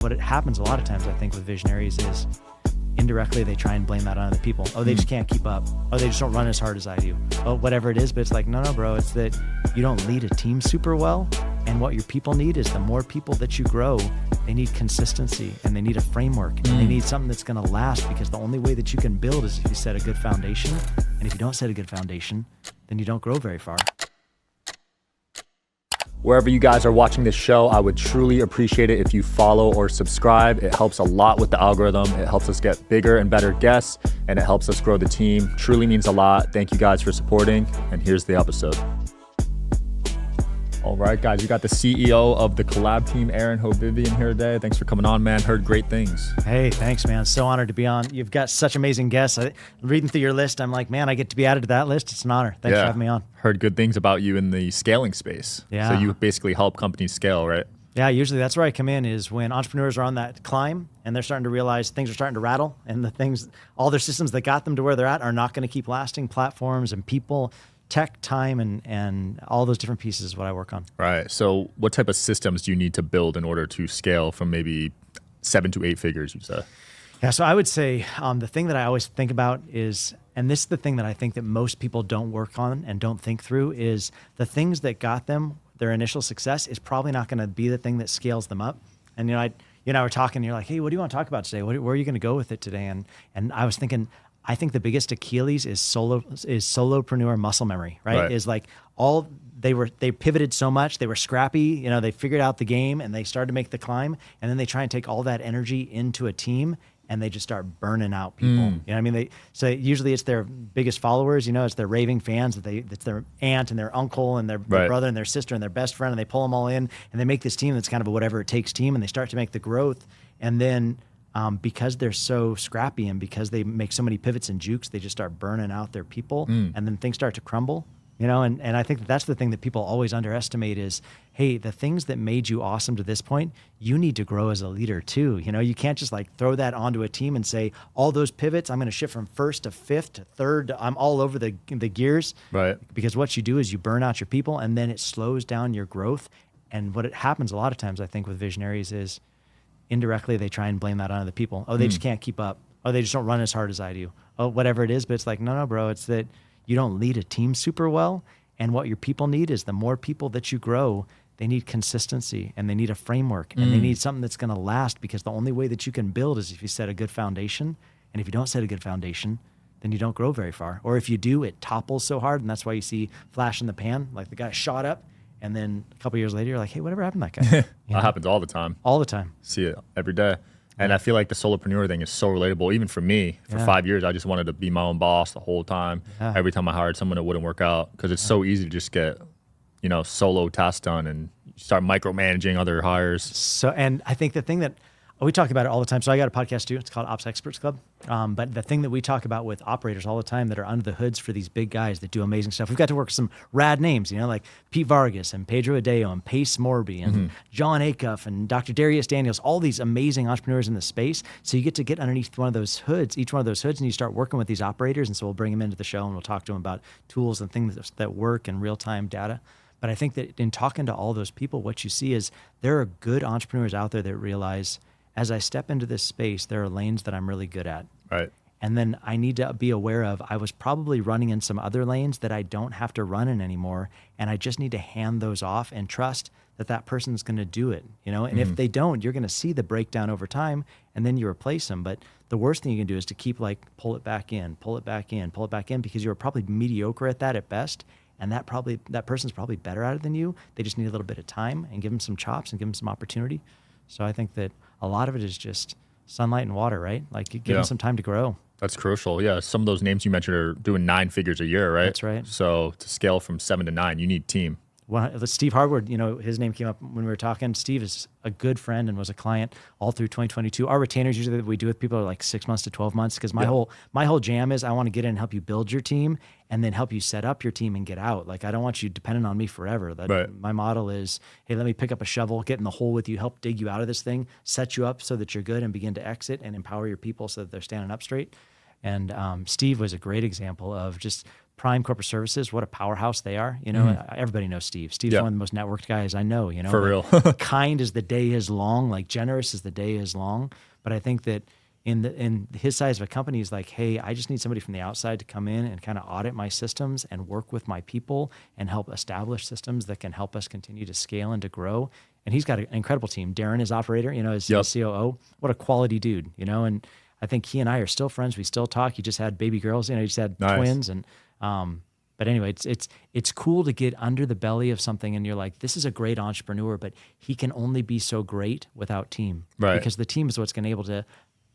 What happens a lot of times, I think, with visionaries is indirectly they try and blame that on other people. Oh, they just can't keep up. Oh, they just don't run as hard as I do. Oh, whatever it is. But it's like, no, bro, it's that you don't lead a team super well. And what your people need is the more people that you grow, they need consistency and they need a framework and they need something that's going to last, because the only way that you can build is if you set a good foundation. And if you don't set a good foundation, then you don't grow very far. Wherever you guys are watching this show, I would truly appreciate it if you follow or subscribe. It helps a lot with the algorithm. It helps us get bigger and better guests, and it helps us grow the team. Truly means a lot. Thank you guys for supporting, and here's the episode. All right, guys, you got the CEO of the Collab Team, Aaron Hovivian, here today. Thanks for coming on, man. Heard great things. Hey, thanks, man. So honored to be on. You've got such amazing guests. Reading through your list, I'm like, man, I get to be added to that list. It's an honor. Thanks for having me on. Heard good things about you in the scaling space. Yeah. So you basically help companies scale, right? Yeah, usually that's where I come in, is when entrepreneurs are on that climb and they're starting to realize things are starting to rattle, and the things, all their systems that got them to where they're at are not going to keep lasting. Platforms and people, tech, time, and all those different pieces is what I work on. Right. So what type of systems do you need to build in order to scale from maybe 7 to 8 figures, you say? Yeah, so I would say the thing that I always think about is, and this is the thing that I think that most people don't work on and don't think through, is the things that got them their initial success is probably not going to be the thing that scales them up. And you and I were talking, and you're like, hey, what do you want to talk about today? Where are you going to go with it today? And I was thinking, I think the biggest Achilles is solopreneur muscle memory, right? Is like they pivoted so much, they were scrappy, they figured out the game and they started to make the climb, and then they try and take all that energy into a team and they just start burning out people. You know what I mean? So usually it's their biggest followers, it's their raving fans, it's their aunt and their uncle and their brother and their sister and their best friend, and they pull them all in and they make this team that's kind of a whatever it takes team, and they start to make the growth. And then because they're so scrappy and because they make so many pivots and jukes, they just start burning out their people, and then things start to crumble, and I think that's the thing that people always underestimate is, hey, the things that made you awesome to this point, you need to grow as a leader too. You can't just like throw that onto a team and say, all those pivots, I'm going to shift from first to fifth to third. I'm all over the gears. Right. Because what you do is you burn out your people, and then it slows down your growth. And what happens a lot of times, I think, with visionaries is indirectly they try and blame that on other people. Oh, they just can't keep up. Oh, they just don't run as hard as I do. Oh, whatever it is. But it's like, no, bro, it's that you don't lead a team super well. And what your people need is the more people that you grow, they need consistency and they need a framework and they need something that's going to last, because the only way that you can build is if you set a good foundation. And if you don't set a good foundation, then you don't grow very far. Or if you do, it topples so hard. And that's why you see flash in the pan, like the guy shot up. And then a couple of years later, you're like, hey, whatever happened to that guy? That happens all the time. All the time. See it every day. And I feel like the solopreneur thing is so relatable. Even for me, for 5 years, I just wanted to be my own boss the whole time. Every time I hired someone, it wouldn't work out, because it's so easy to just get, solo tasks done and start micromanaging other hires. So, and I think the thing that we talk about it all the time. So I got a podcast too. It's called Ops Experts Club. But the thing that we talk about with operators all the time that are under the hoods for these big guys that do amazing stuff, we've got to work with some rad names, like Pete Vargas and Pedro Adeo and Pace Morby and John Acuff and Dr. Darius Daniels, all these amazing entrepreneurs in the space. So you get to get underneath one of those hoods, each one of those hoods, and you start working with these operators. And so we'll bring them into the show and we'll talk to them about tools and things that work and real-time data. But I think that in talking to all those people, what you see is there are good entrepreneurs out there that realize, as I step into this space, there are lanes that I'm really good at. Right. And then I need to be aware of, I was probably running in some other lanes that I don't have to run in anymore. And I just need to hand those off and trust that that person's going to do it, And if they don't, you're going to see the breakdown over time, and then you replace them. But the worst thing you can do is to keep pull it back in, because you're probably mediocre at that at best. And that person's probably better at it than you. They just need a little bit of time, and give them some chops and give them some opportunity. So I think that a lot of it is just sunlight and water, right? Like give them some time to grow. That's crucial. Yeah. Some of those names you mentioned are doing 9 figures a year, right? That's right. So to scale from 7 to 9, you need team. Well, Steve Hardwood, his name came up when we were talking. Steve is a good friend and was a client all through 2022. Our retainers usually that we do with people are like 6 months to 12 months, because my whole jam is I want to get in and help you build your team and then help you set up your team and get out. Like, I don't want you dependent on me forever. My model is, hey, let me pick up a shovel, get in the hole with you, help dig you out of this thing, set you up so that you're good, and begin to exit and empower your people so that they're standing up straight. And Steve was a great example of just Prime Corporate Services, what a powerhouse they are. You know, everybody knows Steve. Steve's one of the most networked guys I know, you know. For real. Kind as the day is long, like generous as the day is long. But I think that in his size of a company, he's like, hey, I just need somebody from the outside to come in and kind of audit my systems and work with my people and help establish systems that can help us continue to scale and to grow. And he's got an incredible team. Darren, his operator, you know, his COO. What a quality dude, you know. And I think he and I are still friends. We still talk. He just had baby girls, you know, he just had twins. And but anyway, it's cool to get under the belly of something and you're like, this is a great entrepreneur, but he can only be so great without team. Right. Because the team is what's going to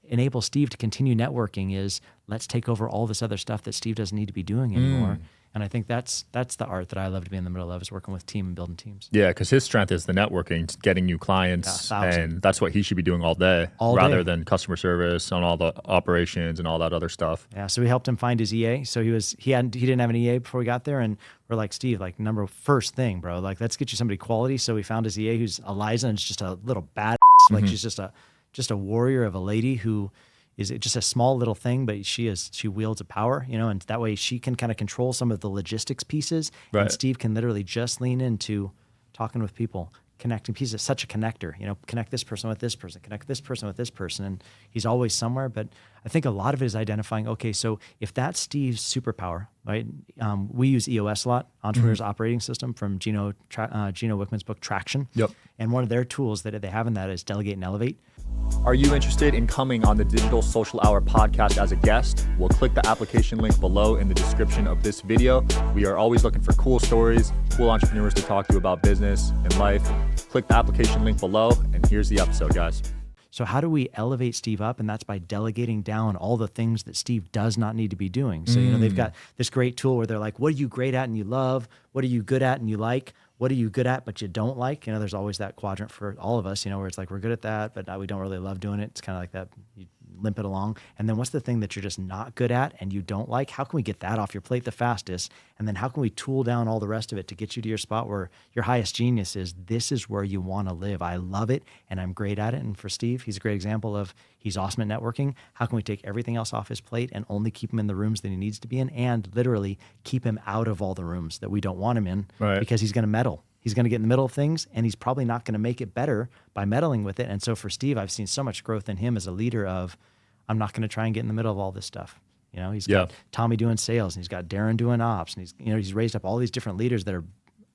enable Steve to continue networking. Is let's take over all this other stuff that Steve doesn't need to be doing anymore. And I think that's the art that I love to be in the middle of, is working with team and building teams. Yeah, because his strength is the networking, getting new clients, and that's what he should be doing all day, rather than customer service on all the operations and all that other stuff. Yeah, so we helped him find his EA. So he didn't have an EA before we got there, and we're like, Steve, like first thing, bro, like let's get you somebody quality. So we found his EA, who's Eliza, and it's just a little bad, like she's just a warrior of a lady who is just a small little thing, but she wields a power, you know, and that way she can kind of control some of the logistics pieces. Right. And Steve can literally just lean into talking with people, connecting pieces. Such a connector, you know, connect this person with this person, connect this person with this person. And he's always somewhere. But I think a lot of it is identifying, okay, so if that's Steve's superpower, right? We use EOS a lot, Entrepreneur's Operating System, from Gino Wickman's book, Traction. Yep. And one of their tools that they have in that is Delegate and Elevate. Are you interested in coming on the Digital Social Hour podcast as a guest? Well, click the application link below in the description of this video. We are always looking for cool stories, cool entrepreneurs to talk to about business and life. Click the application link below, and here's the episode, guys. So how do we elevate Steve up? And that's by delegating down all the things that Steve does not need to be doing. So, you know, they've got this great tool where they're like, what are you great at and you love? What are you good at and you like? What are you good at but you don't like? You know, there's always that quadrant for all of us, you know, where it's like, we're good at that, but we don't really love doing it. It's kind of like that. You limp it along. And then what's the thing that you're just not good at and you don't like? How can we get that off your plate the fastest? And then how can we tool down all the rest of it to get you to your spot where your highest genius is? This is where you want to live. I love it and I'm great at it. And for Steve, he's a great example of, he's awesome at networking. How can we take everything else off his plate and only keep him in the rooms that he needs to be in, and literally keep him out of all the rooms that we don't want him in, because he's going to meddle. He's going to get in the middle of things, and he's probably not going to make it better by meddling with it. And so for Steve, I've seen so much growth in him as a leader of, I'm not going to try and get in the middle of all this stuff. You know, he's got Tommy doing sales, and he's got Darren doing ops, and he's raised up all these different leaders that are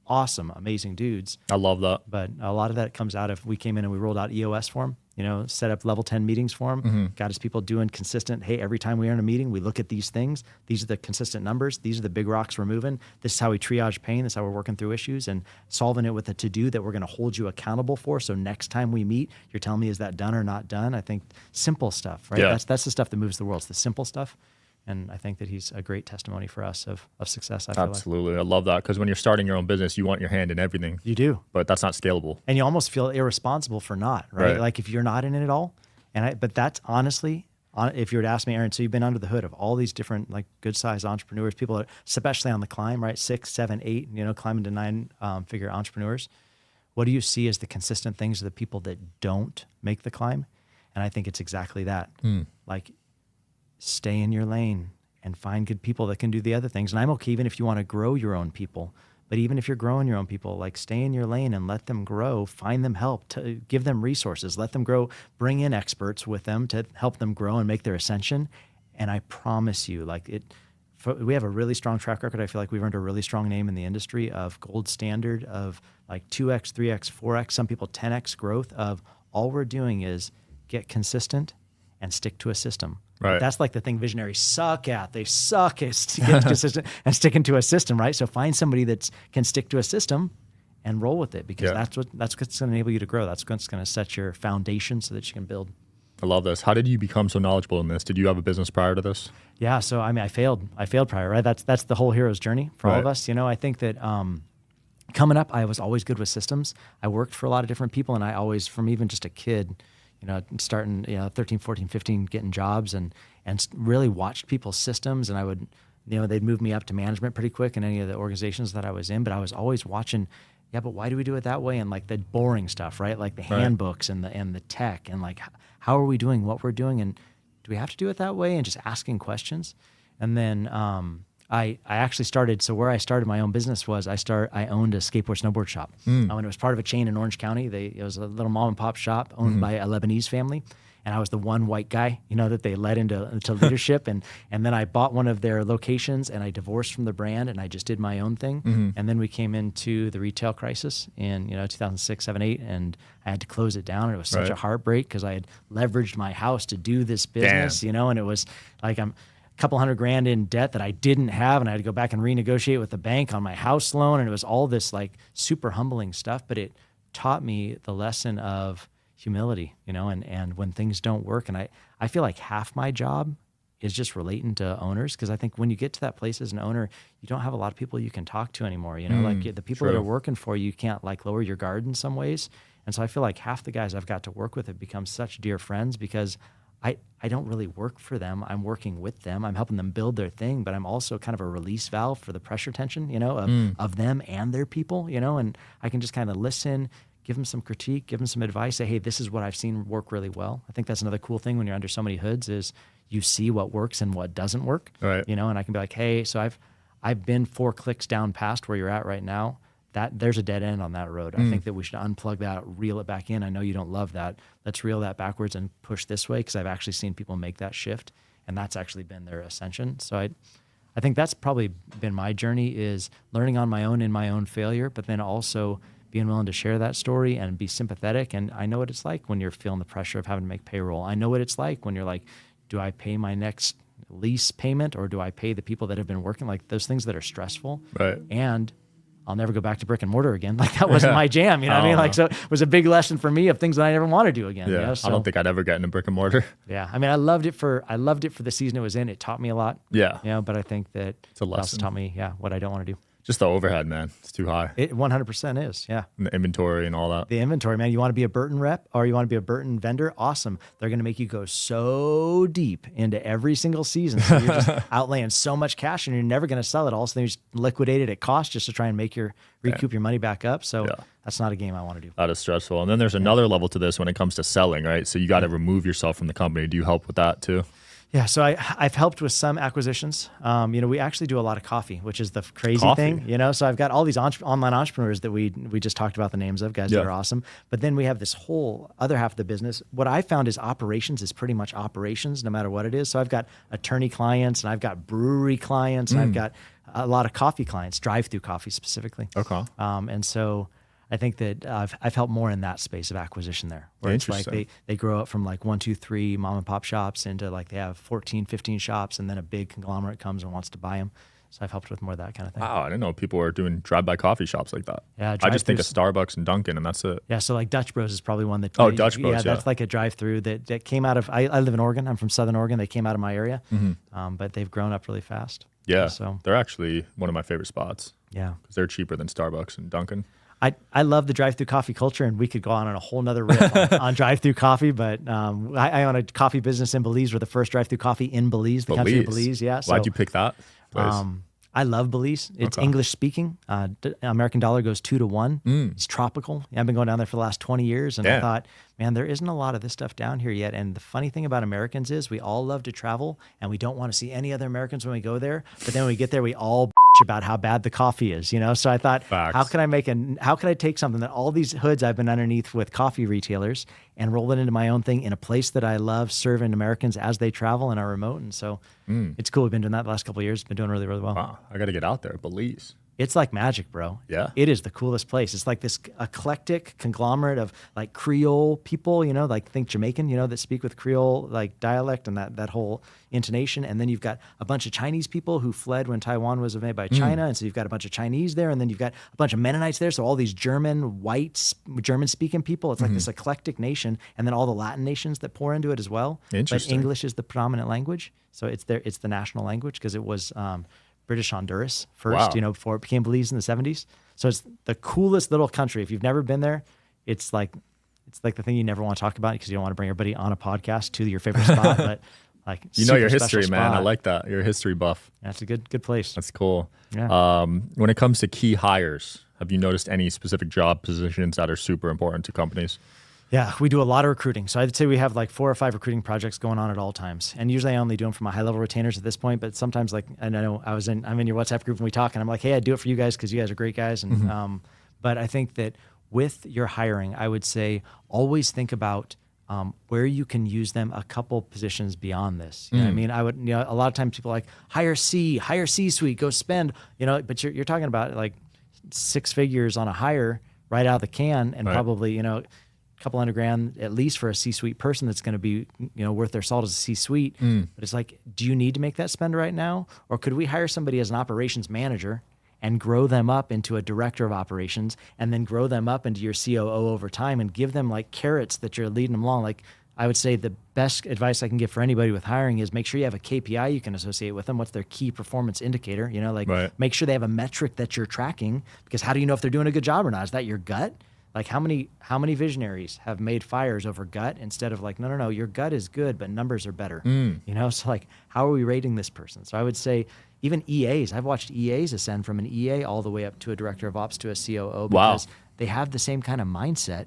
awesome, amazing dudes. I love that. But a lot of that comes out of, we came in and we rolled out EOS for him, you know, set up level 10 meetings for him, got his people doing consistent, hey, every time we are in a meeting, we look at these things. These are the consistent numbers. These are the big rocks we're moving. This is how we triage pain. This is how we're working through issues and solving it with a to-do that we're going to hold you accountable for. So next time we meet, you're telling me, is that done or not done? I think simple stuff, right? Yeah. That's the stuff that moves the world. It's the simple stuff. And I think that he's a great testimony for us of success. Absolutely. I love that, because when you're starting your own business, you want your hand in everything. You do. But that's not scalable. And you almost feel irresponsible for not, right? Like if you're not in it at all. But that's honestly, if you were to ask me, Aaron, so you've been under the hood of all these different like good-sized entrepreneurs, people that, especially on the climb, right? 6, 7, 8, you know, climbing to 9-figure entrepreneurs. What do you see as the consistent things of the people that don't make the climb? And I think it's exactly that. Like, stay in your lane and find good people that can do the other things. And I'm okay even if you want to grow your own people. But even if you're growing your own people, like stay in your lane and let them grow, find them help, to give them resources, let them grow, bring in experts with them to help them grow and make their ascension. And I promise you, we have a really strong track record. I feel like we've earned a really strong name in the industry of gold standard of like 2X, 3X, 4X, some people 10X growth of all we're doing is get consistent and stick to a system. Right. That's like the thing Visionaries suck at. They suck at getting consistent and sticking to a system, right? So find somebody that can stick to a system and roll with it, because that's what's going to enable you to grow. That's what's going to set your foundation so that you can build. I love this. How did you become so knowledgeable in this? Did you have a business prior to this? Yeah. So I mean, I failed prior, right? That's the whole hero's journey for all of us. You know, I think that coming up, I was always good with systems. I worked for a lot of different people, and I always, from even just a kid, you know, starting, 13, 14, 15, getting jobs and really watched people's systems. And I would, they'd move me up to management pretty quick in any of the organizations that I was in, but I was always watching, but why do we do it that way? And like the boring stuff, right? Like the handbooks and the tech, and like, how are we doing what we're doing? And do we have to do it that way? And just asking questions. And then I actually started, so where I started my own business was I owned a skateboard snowboard shop. And it was part of a chain in Orange County. It was a little mom and pop shop owned by a Lebanese family. And I was the one white guy, that they led into leadership. And then I bought one of their locations and I divorced from the brand and I just did my own thing. And then we came into the retail crisis in 2006, 7, 8, and I had to close it down. And it was such a heartbreak because I had leveraged my house to do this business, and it was like I'm a couple $100,000 in debt that I didn't have, and I had to go back and renegotiate with the bank on my house loan. And it was all this like super humbling stuff, but it taught me the lesson of humility, and when things don't work. And I feel like half my job is just relating to owners, because I think when you get to that place as an owner, you don't have a lot of people you can talk to anymore. Like the people that are working for you, you can't like lower your guard in some ways. And so I feel like half the guys I've got to work with have become such dear friends because I don't really work for them. I'm working with them. I'm helping them build their thing, but I'm also kind of a release valve for the pressure tension, of them and their people, and I can just kind of listen, give them some critique, give them some advice, say, hey, this is what I've seen work really well. I think that's another cool thing when you're under so many hoods is you see what works and what doesn't work, right. And I can be like, hey, so I've been 4 clicks down past where you're at right now. That there's a dead end on that road. I think that we should unplug that, reel it back in. I know you don't love that. Let's reel that backwards and push this way, because I've actually seen people make that shift, and that's actually been their ascension. So I think that's probably been my journey, is learning on my own in my own failure, but then also being willing to share that story and be sympathetic. And I know what it's like when you're feeling the pressure of having to make payroll. I know what it's like when you're like, do I pay my next lease payment or do I pay the people that have been working? Like those things that are stressful. Right. And I'll never go back to brick and mortar again. Like that wasn't my jam. What I mean? Like, so it was a big lesson for me of things that I never want to do again. Yeah. So, I don't think I'd ever get into brick and mortar. Yeah. I mean, I loved it for the season it was in. It taught me a lot. Yeah. But I think that it's a lesson. It also taught me, what I don't want to do. Just the overhead, man. It's too high. It 100% is, yeah. And the inventory and all that. The inventory, man. You want to be a Burton rep or you want to be a Burton vendor? Awesome. They're going to make you go so deep into every single season. So you're just outlaying so much cash and you're never going to sell it all. So they just liquidate it at cost just to try and recoup your money back up. So that's not a game I want to do. That is stressful. And then there's another level to this when it comes to selling, right? So you got to remove yourself from the company. Do you help with that too? Yeah, so I've helped with some acquisitions. We actually do a lot of coffee, which is the crazy thing. So I've got all these online entrepreneurs that we just talked about the names of, guys that are awesome. But then we have this whole other half of the business. What I found is operations is pretty much operations, no matter what it is. So I've got attorney clients, and I've got brewery clients, and I've got a lot of coffee clients, drive-through coffee specifically. Okay. And so I think that I've helped more in that space of acquisition there, where it's like they grow up from like 1, 2, 3 mom and pop shops into like they have 14, 15 shops, and then a big conglomerate comes and wants to buy them. So I've helped with more of that kind of thing. Wow, I didn't know people were doing drive-by coffee shops like that. Yeah, I just think of Starbucks and Dunkin', and that's it. Yeah, so like Dutch Bros is probably one that. Dutch Bros. Yeah, that's like a drive-through that came out of. I live in Oregon. I'm from Southern Oregon. They came out of my area, but they've grown up really fast. Yeah, so they're actually one of my favorite spots. Yeah, because they're cheaper than Starbucks and Dunkin'. I love the drive-through coffee culture, and we could go on a whole nother riff on drive-through coffee. But I own a coffee business in Belize. We're the first drive-through coffee in Belize, the country of Belize. Yeah. Why'd you pick that place? I love Belize. It's English speaking. American dollar goes 2 to 1. It's tropical. I've been going down there for the last 20 years, and I thought, man, there isn't a lot of this stuff down here yet. And the funny thing about Americans is we all love to travel, and we don't want to see any other Americans when we go there. But then when we get there, we all about how bad the coffee is, So I thought, how can I take something that all these hoods I've been underneath with coffee retailers and roll it into my own thing in a place that I love serving Americans as they travel and are remote. And so it's cool. We've been doing that the last couple of years. Been doing really, really well. Wow. I got to get out there. Belize. It's like magic, bro. Yeah. It is the coolest place. It's like this eclectic conglomerate of like Creole people, like think Jamaican, that speak with Creole like dialect and that whole intonation. And then you've got a bunch of Chinese people who fled when Taiwan was invaded by China. And so you've got a bunch of Chinese there. And then you've got a bunch of Mennonites there. So all these German speaking people. It's like this eclectic nation. And then all the Latin nations that pour into it as well. Interesting. But English is the predominant language. So it's the national language because it was British Honduras first, before it became Belize in the 70s. So it's the coolest little country. If you've never been there, it's like the thing you never want to talk about because you don't want to bring everybody on a podcast to your favorite spot. But like your history, man. I like that. You're a history buff. That's a good place. That's cool. Yeah. When it comes to key hires, have you noticed any specific job positions that are super important to companies? Yeah, we do a lot of recruiting. So I'd say we have like 4 or 5 recruiting projects going on at all times. And usually I only do them for my high level retainers at this point, but sometimes like, I know I'm in your WhatsApp group and we talk and I'm like, hey, I do it for you guys because you guys are great guys. And, but I think that with your hiring, I would say always think about where you can use them a couple positions beyond this. You know what I mean? I would, a lot of times people are like hire C-suite, go spend, but you're talking about like 6 figures on a hire right out of the can and probably, a couple $100,000 at least for a C-suite person that's going to be, worth their salt as a C-suite. But it's like, do you need to make that spend right now? Or could we hire somebody as an operations manager and grow them up into a director of operations and then grow them up into your COO over time and give them like carrots that you're leading them along? Like I would say the best advice I can give for anybody with hiring is make sure you have a KPI you can associate with them. What's their key performance indicator? Make sure they have a metric that you're tracking, because how do you know if they're doing a good job or not? Is that your gut? Like how many visionaries have made fires over gut instead of like, no, your gut is good, but numbers are better. So like, how are we rating this person? So I would say even EAs, I've watched EAs ascend from an EA all the way up to a director of ops to a COO because they have the same kind of mindset.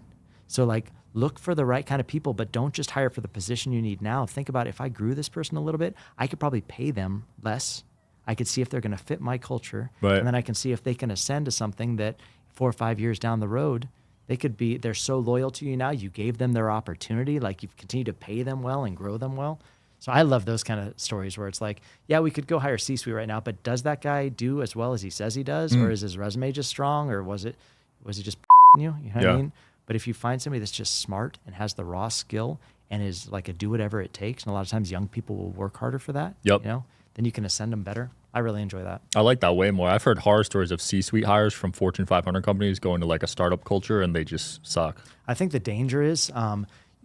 So like, look for the right kind of people, but don't just hire for the position you need now. Think about, if I grew this person a little bit, I could probably pay them less. I could see if they're going to fit my culture. And then I can see if they can ascend to something that 4 or 5 years down the road, they're so loyal to you now. You gave them their opportunity. Like you've continued to pay them well and grow them well. So I love those kind of stories where it's like, yeah, we could go hire C-suite right now, but does that guy do as well as he says he does? Or is his resume just strong? Or was he just you? You know what I mean? But if you find somebody that's just smart and has the raw skill and is like a do whatever it takes, and a lot of times young people will work harder for that, then you can ascend them better. I really enjoy that. I like that way more. I've heard horror stories of C-suite hires from Fortune 500 companies going to like a startup culture and they just suck. I think the danger is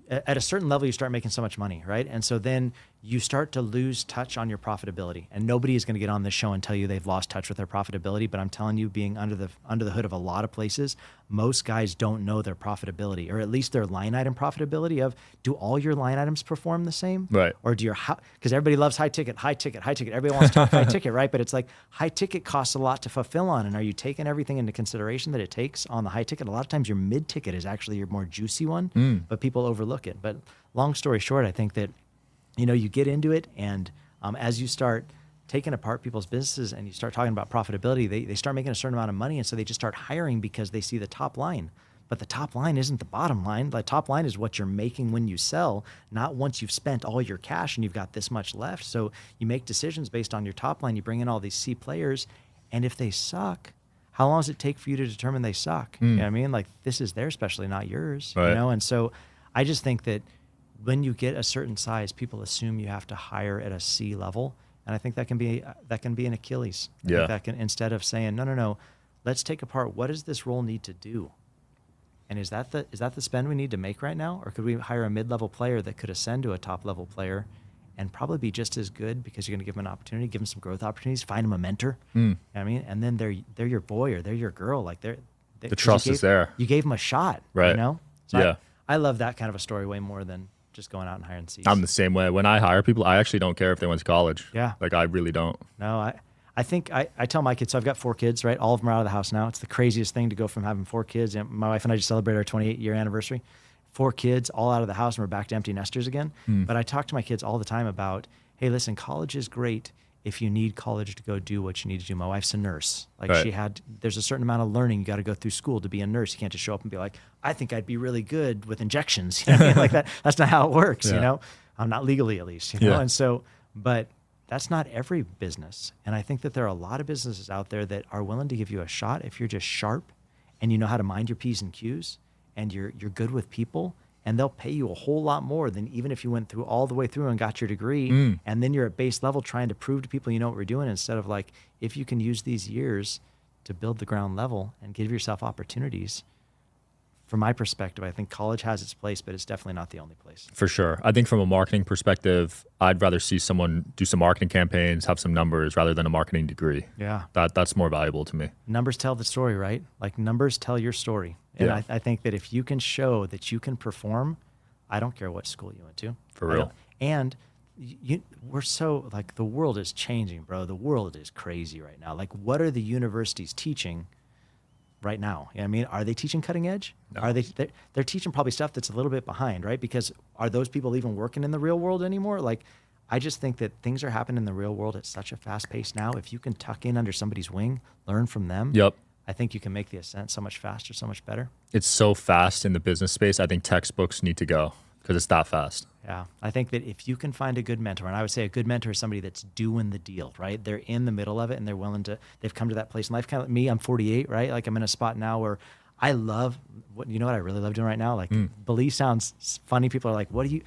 at a certain level, you start making so much money, right? And so then you start to lose touch on your profitability. And nobody is going to get on this show and tell you they've lost touch with their profitability. But I'm telling you, being under the hood of a lot of places, most guys don't know their profitability, or at least their line item profitability of, do all your line items perform the same? Right. Or do because everybody loves high ticket. Everybody wants to talk high ticket, right? But it's like high ticket costs a lot to fulfill on. And are you taking everything into consideration that it takes on the high ticket? A lot of times your mid ticket is actually your more juicy one, but people overlook it. But long story short, I think that you get into it, and as you start taking apart people's businesses and you start talking about profitability, they start making a certain amount of money, and so they just start hiring because they see the top line. But the top line isn't the bottom line. The top line is what you're making when you sell, not once you've spent all your cash and you've got this much left. So you make decisions based on your top line. You bring in all these C players, and if they suck, how long does it take for you to determine they suck? You know what I mean? Like, this is their specialty, not yours. Right. And so I just think that when you get a certain size, people assume you have to hire at a C level, and I think that can be an Achilles. I think that can, instead of saying no, let's take apart, what does this role need to do, and is that the spend we need to make right now, or could we hire a mid-level player that could ascend to a top-level player, and probably be just as good because you're going to give them an opportunity, give them some growth opportunities, find them a mentor. You know what I mean, and then they're your boy or they're your girl. Like the trust is there. You gave them a shot, right? So I love that kind of a story way more than just going out and hiring C's. I'm the same way. When I hire people, I actually don't care if they went to college. Yeah. Like, I really don't. No, I think I tell my kids, so I've got 4 kids, right? All of them are out of the house now. It's the craziest thing to go from having 4 kids. And my wife and I just celebrated our 28-year anniversary. 4 kids, all out of the house, and we're back to empty nesters again. But I talk to my kids all the time about, hey, listen, college is great if you need college to go do what you need to do. My wife's a nurse. Like, there's a certain amount of learning you got to go through school to be a nurse. You can't just show up and be like, I think I'd be really good with injections. You know what I mean? Like that's not how it works, I'm not legally, at least, And so, but that's not every business. And I think that there are a lot of businesses out there that are willing to give you a shot if you're just sharp and you know how to mind your P's and Q's and you're good with people, and they'll pay you a whole lot more than even if you went through all the way through and got your degree. And then you're at base level trying to prove to people you know what we're doing, instead of like, if you can use these years to build the ground level and give yourself opportunities. From my perspective, I think college has its place, but it's definitely not the only place. For sure. I think from a marketing perspective, I'd rather see someone do some marketing campaigns, have some numbers, rather than a marketing degree. Yeah. That's more valuable to me. Numbers tell the story, right? Like, numbers tell your story. And I think that if you can show that you can perform, I don't care what school you went to. For real. And we're so, like, the world is changing, bro. The world is crazy right now. Like, what are the universities teaching right now. You know what I mean? Are they teaching cutting edge? No. Are they're teaching probably stuff that's a little bit behind, right? Because are those people even working in the real world anymore? Like, I just think that things are happening in the real world at such a fast pace now. If you can tuck in under somebody's wing, learn from them. Yep. I think you can make the ascent so much faster, so much better. It's so fast in the business space. I think textbooks need to go because it's that fast. Yeah. I think that if you can find a good mentor, and I would say a good mentor is somebody that's doing the deal, right? They're in the middle of it and they're willing to, they've come to that place in life. Kind of like me, I'm 48, right? Like I'm in a spot now where I love, you know what I really love doing right now? Like Belize sounds funny. People are like, what do you,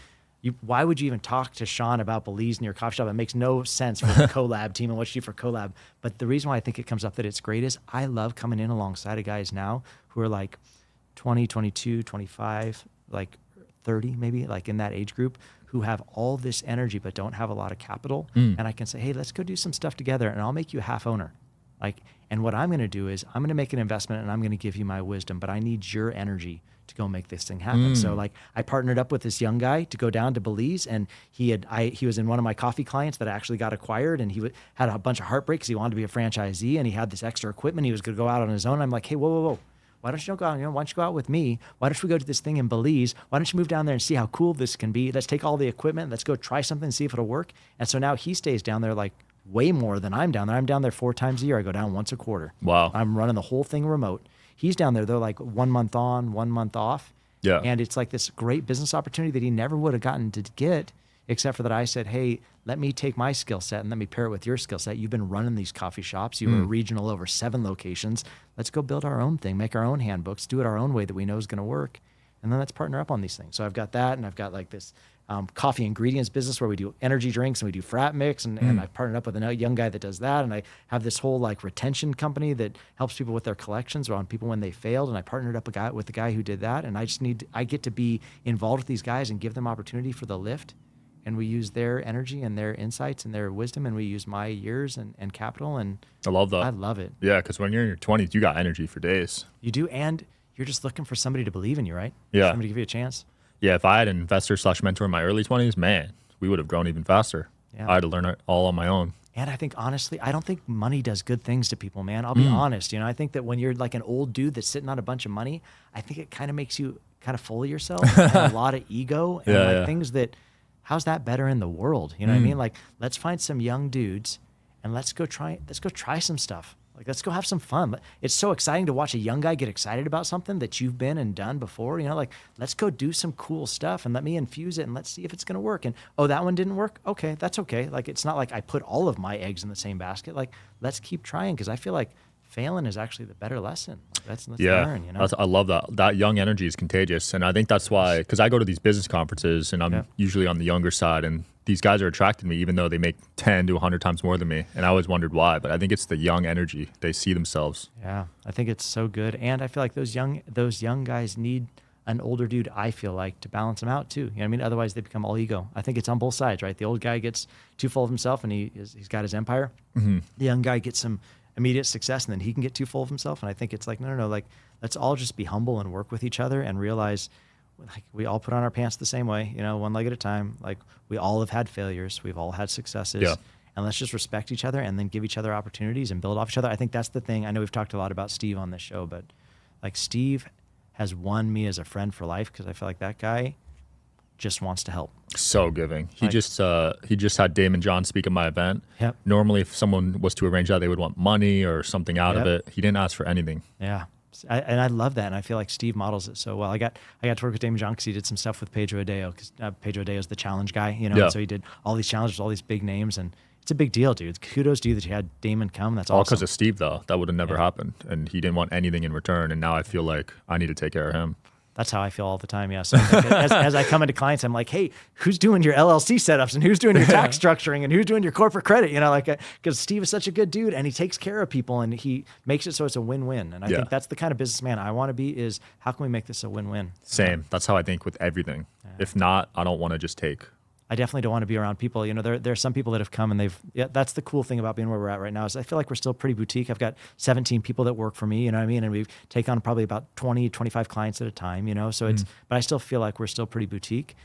why would you even talk to Sean about Belize in your coffee shop? It makes no sense for the Collab team and what you do for Collab. But the reason why I think it comes up that it's great is I love coming in alongside of guys now who are like 20, 22, 25, like 30 maybe, like in that age group, who have all this energy but don't have a lot of capital. And I can say, hey, let's go do some stuff together and I'll make you a half owner. Like, and what I'm going to do is I'm going to make an investment and I'm going to give you my wisdom, but I need your energy to go make this thing happen. So like I partnered up with this young guy to go down to Belize, and he was in one of my coffee clients that actually got acquired, and he had a bunch of heartbreak because he wanted to be a franchisee and he had this extra equipment. He was going to go out on his own. I'm like, hey, whoa. Why don't you go out? Why don't you go out with me? Why don't we go to this thing in Belize? Why don't you move down there and see how cool this can be? Let's take all the equipment. Let's go try something and see if it'll work. And so now he stays down there like way more than I'm down there. I'm down there 4 times a year. I go down once a quarter. Wow. I'm running the whole thing remote. He's down there. They're like 1 month on, 1 month off. Yeah. And it's like this great business opportunity that he never would have gotten to get, except for that I said, hey, let me take my skill set and let me pair it with your skill set. You've been running these coffee shops. You were regional over 7 locations. Let's go build our own thing, make our own handbooks, do it our own way that we know is going to work. And then let's partner up on these things. So I've got that, and I've got like this coffee ingredients business where we do energy drinks and we do frat mix, and I've partnered up with a young guy that does that, and I have this whole like retention company that helps people with their collections or on people when they failed, and I partnered up with the guy who did that, and I get to be involved with these guys and give them opportunity for the lift, and we use their energy and their insights and their wisdom, and we use my years and capital, and I love that. I love it. Yeah, because when you're in your 20s, you got energy for days. You do, and you're just looking for somebody to believe in you, right? Yeah. Somebody to give you a chance. Yeah, if I had an investor/mentor in my early 20s, man, we would have grown even faster. Yeah. I had to learn it all on my own. And I think, honestly, I don't think money does good things to people, man. I'll be honest. I think that when you're like an old dude that's sitting on a bunch of money, I think it kind of makes you kind of full of yourself and a lot of ego and things that, how's that better in the world? You know what I mean? Like, let's find some young dudes and let's go try some stuff. Like, let's go have some fun. It's so exciting to watch a young guy get excited about something that you've been and done before. Like, let's go do some cool stuff and let me infuse it and let's see if it's going to work. And, oh, that one didn't work? Okay, that's okay. Like, it's not like I put all of my eggs in the same basket. Like, let's keep trying, because I feel like failing is actually the better lesson. Let's learn, I love that. That young energy is contagious. And I think that's why, because I go to these business conferences and I'm usually on the younger side, and these guys are attracted to me even though they make 10 to 100 times more than me. And I always wondered why, but I think it's the young energy. They see themselves. Yeah, I think it's so good. And I feel like those young guys need an older dude, I feel like, to balance them out too. You know what I mean? Otherwise they become all ego. I think it's on both sides, right? The old guy gets too full of himself and he's got his empire. The young guy gets some immediate success and then he can get too full of himself. And I think it's like, no, like, let's all just be humble and work with each other and realize, like, we all put on our pants the same way, one leg at a time. Like, we all have had failures. We've all had successes. Yeah. And let's just respect each other and then give each other opportunities and build off each other. I think that's the thing. I know we've talked a lot about Steve on this show, but like, Steve has won me as a friend for life, because I feel like that guy just wants to help. So giving. He just had Damon John speak at my event. Yep. Normally, if someone was to arrange that, they would want money or something out of it. He didn't ask for anything. Yeah. And I love that, and I feel like Steve models it so well. I got to work with Damon John because he did some stuff with Pedro Adeo, because Pedro Adeo is the challenge guy, and so he did all these challenges, all these big names, and it's a big deal, dude. Kudos to you that you had Damon come. That's all awesome. because of Steve, though. That would have never happened, and he didn't want anything in return, and now I feel like I need to take care of him. That's how I feel all the time, yeah. So as I come into clients, I'm like, hey, who's doing your LLC setups and who's doing your tax structuring and who's doing your corporate credit? Because Steve is such a good dude and he takes care of people and he makes it so it's a win-win. And I think that's the kind of businessman I want to be, is how can we make this a win-win? Same. That's how I think with everything. Yeah. If not, I don't want to just take. I definitely don't want to be around people. There are some people that have come and that's the cool thing about being where we're at right now, is I feel like we're still pretty boutique. I've got 17 people that work for me, you know what I mean? And we take on probably about 20, 25 clients at a time, so but I still feel like we're still pretty boutique.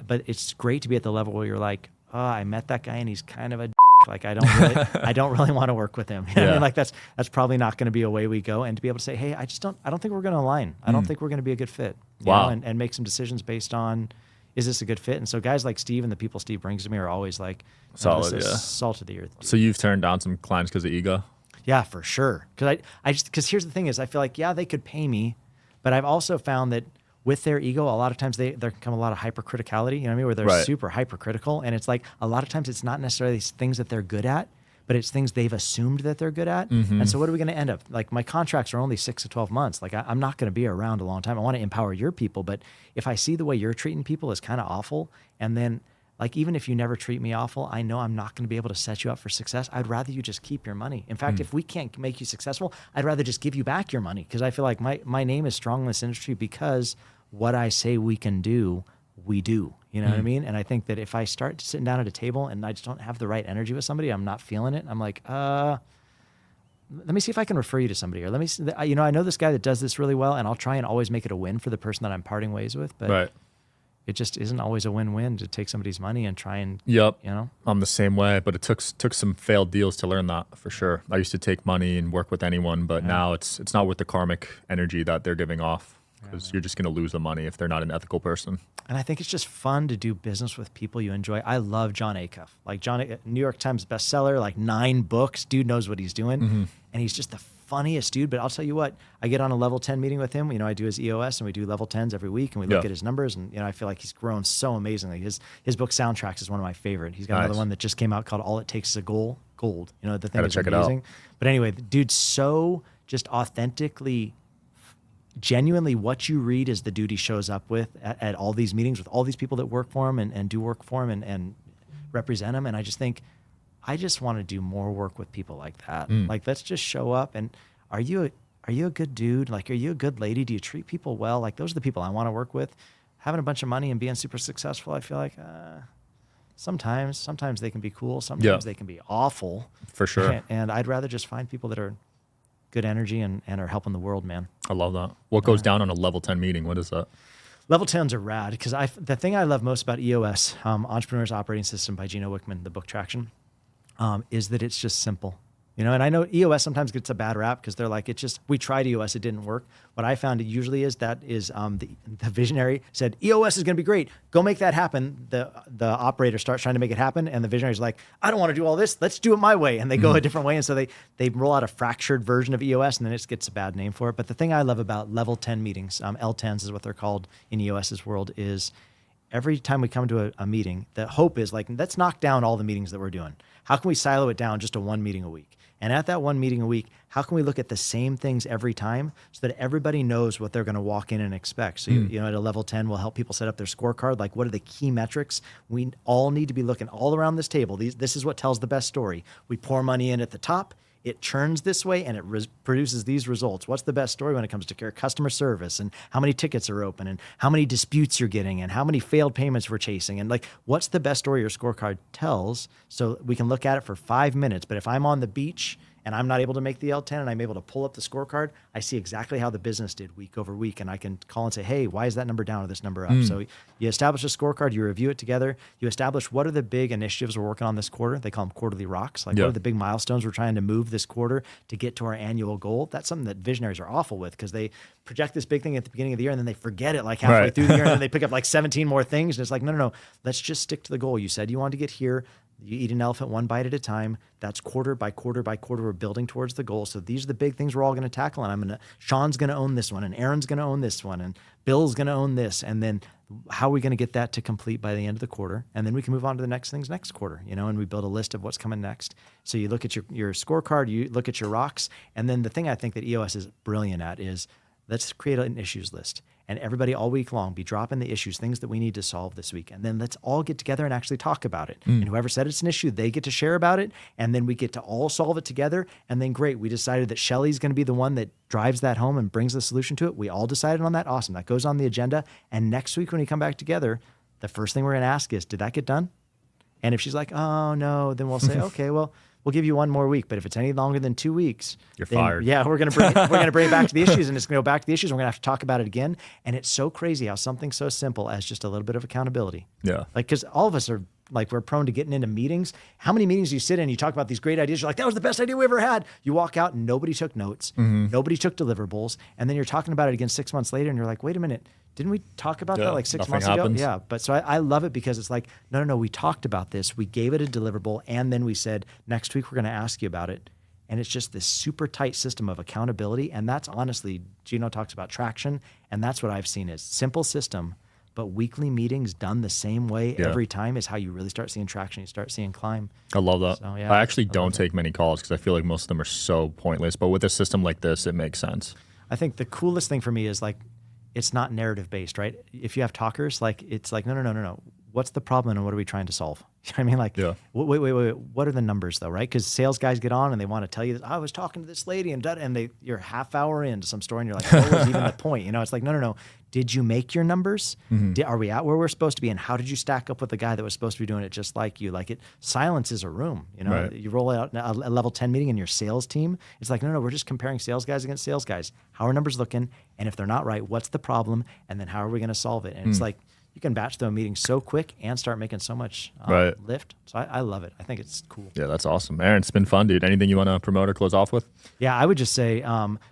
But it's great to be at the level where you're like, oh, I met that guy and he's kind of a dick. Like I don't really want to work with him. You know what I mean? Like that's probably not going to be a way we go. And to be able to say, hey, I don't think we're going to align. I don't think we're going to be a good fit. You know, and make some decisions based on, is this a good fit? And so guys like Steve and the people Steve brings to me are always like solid, salt of the earth. Dude. So you've turned down some clients because of ego? Yeah, for sure. Because here's the thing is I feel like, yeah, they could pay me, but I've also found that with their ego, a lot of times there come a lot of hypercriticality, you know what I mean? Where they're super hypercritical. And it's like, a lot of times it's not necessarily things that they're good at, but it's things they've assumed that they're good at. And so what are we going to end up? Like my contracts are only 6 to 12 months. Like I'm not going to be around a long time. I want to empower your people. But if I see the way you're treating people is kind of awful, and then like, even if you never treat me awful, I know I'm not going to be able to set you up for success. I'd rather you just keep your money. In fact, if we can't make you successful, I'd rather just give you back your money, because I feel like my name is strong in this industry because what I say we can do, we do. You know what I mean? And I think that if I start sitting down at a table and I just don't have the right energy with somebody, I'm not feeling it. I'm like, let me see if I can refer you to somebody, or let me see, you know, I know this guy that does this really well, and I'll try and always make it a win for the person that I'm parting ways with. But it just isn't always a win-win to take somebody's money and try and, you know. I'm the same way, but it took some failed deals to learn that, for sure. I used to take money and work with anyone, but now it's not worth the karmic energy that they're giving off, because you're just going to lose the money if they're not an ethical person. And I think it's just fun to do business with people you enjoy. I love John Acuff. Like New York Times bestseller, like 9 books. Dude knows what he's doing. And he's just the funniest dude. But I'll tell you what, I get on a level 10 meeting with him. You know, I do his EOS and we do level 10s every week, and we look at his numbers. And, you know, I feel like he's grown so amazingly. His book Soundtracks is one of my favorite. He's got another one that just came out called All It Takes Is a Gold. You know, the thing is amazing. But anyway, the dude's so just authentically, genuinely what you read is the dude he shows up with at all these meetings with all these people that work for him and do work for him and represent him. And I just think, I just want to do more work with people like that. Like, let's just show up. And are you a good dude? Like, are you a good lady? Do you treat people well? Like, those are the people I want to work with. Having a bunch of money and being super successful, I feel like sometimes they can be cool. Sometimes they can be awful. For sure. And I'd rather just find people that are good energy and are helping the world, man. I love that. What goes down on a level 10 meeting? What is that? Level 10s are rad, because the thing I love most about EOS, Entrepreneur's Operating System by Gino Wickman, the book Traction, is that it's just simple. You know, and I know EOS sometimes gets a bad rap because they're like, we tried EOS, it didn't work. What I found it usually is the visionary said, EOS is going to be great. Go make that happen. The operator starts trying to make it happen. And the visionary's like, I don't want to do all this. Let's do it my way. And they go a different way. And so they roll out a fractured version of EOS, and then it gets a bad name for it. But the thing I love about level 10 meetings, L10s is what they're called in EOS's world, is every time we come to a meeting, the hope is like, let's knock down all the meetings that we're doing. How can we silo it down just to 1 meeting a week? And at that 1 meeting a week, how can we look at the same things every time so that everybody knows what they're going to walk in and expect? So, you know, at a level 10, we'll help people set up their scorecard. Like, what are the key metrics? We all need to be looking all around this table. This is what tells the best story. We pour money in at the top. It churns this way, and it produces these results. What's the best story when it comes to customer service, and how many tickets are open, and how many disputes you're getting, and how many failed payments we're chasing? And like, what's the best story your scorecard tells, so we can look at it for 5 minutes. But if I'm on the beach and I'm not able to make the L10 and I'm able to pull up the scorecard, I see exactly how the business did week over week. And I can call and say, hey, why is that number down or this number up? So you establish a scorecard, you review it together, you establish what are the big initiatives we're working on this quarter. They call them quarterly rocks. Like, what are the big milestones we're trying to move this quarter to get to our annual goal? That's something that visionaries are awful with, because they project this big thing at the beginning of the year and then they forget it like halfway through the year, and then they pick up like 17 more things. And it's like, no, let's just stick to the goal. You said you wanted to get here. You eat an elephant 1 bite at a time. That's quarter by quarter by quarter. We're building towards the goal. So these are the big things we're all going to tackle. And Sean's going to own this one, and Aaron's going to own this one, and Bill's going to own this. And then how are we going to get that to complete by the end of the quarter? And then we can move on to the next things next quarter, you know, and we build a list of what's coming next. So you look at your scorecard, you look at your rocks. And then the thing I think that EOS is brilliant at is, let's create an issues list. And everybody all week long be dropping the issues, things that we need to solve this week. And then let's all get together and actually talk about it. And whoever said it's an issue, they get to share about it. And then we get to all solve it together. And then great, we decided that Shelly's going to be the one that drives that home and brings the solution to it. We all decided on that. Awesome. That goes on the agenda. And next week when we come back together, the first thing we're going to ask is, did that get done? And if she's like, oh no, then we'll say, okay, well, we'll give you 1 more week. But if it's any longer than 2 weeks, you're fired. Yeah, we're gonna bring it back to the issues, and it's gonna go back to the issues. And we're gonna have to talk about it again. And it's so crazy how something so simple as just a little bit of accountability. Yeah. Like, because all of us are we're prone to getting into meetings. How many meetings do you sit in, you talk about these great ideas, you're like, that was the best idea we ever had. You walk out and nobody took notes, nobody took deliverables. And then you're talking about it again 6 months later and you're like, wait a minute, didn't we talk about that like 6 months ago? Yeah. But so I love it because it's like, no, we talked about this. We gave it a deliverable. And then we said, next week, we're going to ask you about it. And it's just this super tight system of accountability. And that's honestly, Gino talks about traction. And that's what I've seen is simple system, but weekly meetings done the same way every time is how you really start seeing traction. You start seeing climb. I love that. So, I actually don't take many calls because I feel like most of them are so pointless. But with a system like this, it makes sense. I think the coolest thing for me is like, it's not narrative based, right? If you have talkers, like it's like, no. What's the problem and what are we trying to solve? You know what I mean? Like, wait. What are the numbers though, right? Because sales guys get on and they want to tell you, I was talking to this lady and you're half hour into some story and you're like, what was even the point? You know, it's like, no. Did you make your numbers? Are we at where we're supposed to be? And how did you stack up with the guy that was supposed to be doing it just like you? Like silence is a room, you know, you roll out a level 10 meeting in your sales team. It's like, no, we're just comparing sales guys against sales guys. How are numbers looking? And if they're not right, what's the problem? And then how are we going to solve it? And it's like, you can batch through a meeting so quick and start making so much lift. So I love it. I think it's cool. Yeah, that's awesome. Aaron, it's been fun, dude. Anything you want to promote or close off with? Yeah, I would just say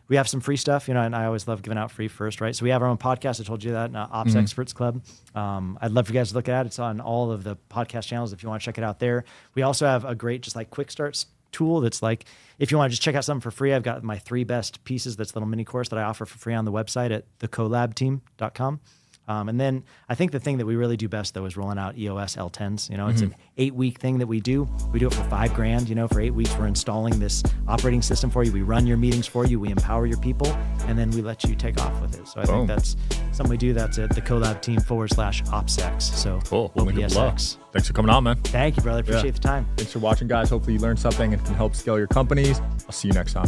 we have some free stuff, you know, and I always love giving out free first, right? So we have our own podcast. I told you that, Ops Experts Club. I'd love for you guys to look at it. It's on all of the podcast channels if you want to check it out there. We also have a great just like quick starts tool that's like, if you want to just check out something for free, I've got my 3 best pieces. That's a little mini course that I offer for free on the website at thecollabteam.com. And then I think the thing that we really do best though is rolling out EOS L10s. You know, it's an 8-week thing that we do. We do it for $5,000. You know, for 8 weeks, we're installing this operating system for you. We run your meetings for you. We empower your people, and then we let you take off with it. So I think that's something we do. That's at the Collab Team /OpsX. So cool. Well, thanks for coming on, man. Thank you, brother. Appreciate the time. Thanks for watching, guys. Hopefully you learned something and can help scale your companies. I'll see you next time.